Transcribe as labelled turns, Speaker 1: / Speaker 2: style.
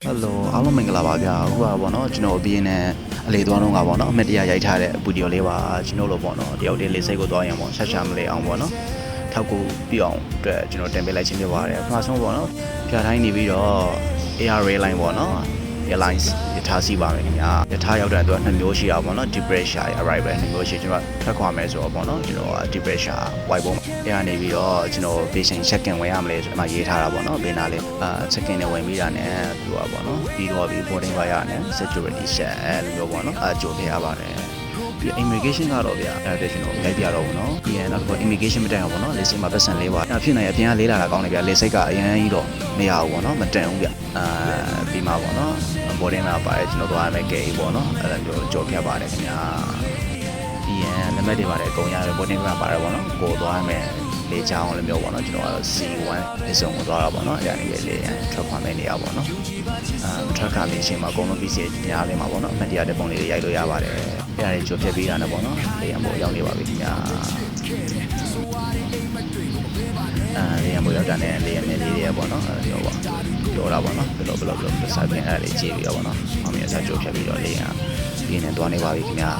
Speaker 1: Hello အားလုံးမင်္ဂလာပါဗျာအခုကပေါ့နော်ကျွန်တော်အပြင်နဲ့အလေသွားတော့ကပေါ့နော်အမက်တရားရိုက်ထားတဲ့ဗီဒီယိုလေးပါကျွန်တော်တို့ပေါ့နော်တယောက်တည်းလေးစိတ်ကိုသွားရင်ပေါ့ဆက်ရှာမလဲအောင်ပေါ့နော်ထောက်ကူပြအောင်အတွက်ကျွန်တော်တင်ပေးလိုက်ခြင်းဖြစ်ပါတယ်ပထမဆုံးပေါ့နော်ဖြာတိုင်းနေပြီးတော့ AR Rail Line ပေါ့နော် Airlines ရထားစီးပါမယ်ခင်ဗျာရထားရောက်တဲ့အတွက်2မျိုးရှိတာပေါ့နော် Deep Pressure Arrival 2မျိုးရှိကျွန်တော်ထွက်ခွာမယ်ဆိုတော့ပေါ့နော်ကျွန်တော် Deep Pressure White ပုံအဲ့ကနေပြီးတော့ကျွန်တော် patient check-in ဝင်ရမလဲဆိုတော့ရေးထားတာပေါ့နော်ဘယ်နာလဲcheck-in နဲ့ဝင်ပြီးတာနဲ့သူကပေါ့နော်ပြီးတော့ပြီး boarding wire နဲ့ security check အဲ့လိုမျိုးပေါ့နော်ကြိုထည့်ရပါတယ်ပြီး immigration ကတော့ဗျာအဲ့ဒါကျွန်တော်လိုက်ပြတော့ဘူးเนาะပြီးရင်နောက်တစ်ခု immigration မတက်အောင်ပေါ့နော်လေစိတ်မှာပတ်စံလေးပါအဲ့ဖြစ်နေအပြင်ကလေးလာတာကောင်းတယ်ဗျာလေစိတ်ကအရင်ကြီးတော့မရဘူးပေါ့နော်မတန်ဘူးဗျပြီးမှာပေါ့နော် boarding လာပါတယ်ကျွန်တော်သွားရမယ်ကဲပေါ့နော်အဲ့ဒါမျိုးကြော်ပြပါတယ်ခင်ဗျာပြီးရင်လက်မှတ်တွေပါတယ်အကုန်ရတယ် boarding လာပါတယ်ပေါ့နော်ကိုသွားရမယ်လေချောင်းလည်းမျိုးပေါ့နော်ကျွန်တော်ကတော့ C1 အစုံကိုသွားတာပေါ့နော်အဲ့ဒါနေလေထွက်ခွာမယ့်နေရာပေါ့နော်ထွက်ခါလေးချင်းမှာအကုန်လုံး PC ညားလေးမှာပေါ့နော်အမှတ်တရတဲ့ပုံလေးတွေရိုက်လို့ရပါတယ်အဲ့ဒါတွေကြိုပြပြီးတာနဲ့ပေါ့နော်လေရံပေါ်ရောက်နေပါပြီခင်ဗျာလေရံပေါ်ရောက်တာနဲ့လေရံလေးတွေပေါ့နော်အဲ့လိုပေါ့ပြောတာပေါ့နော်ဘယ်လိုစာပြင်အဲ့ဒါလေးကြည့်ပြီးတော့ပေါ့နော်အမေအစားကြိုပြပြီးတော့လေရံပြင်းနေသွားနေပါပြီခင်ဗျာ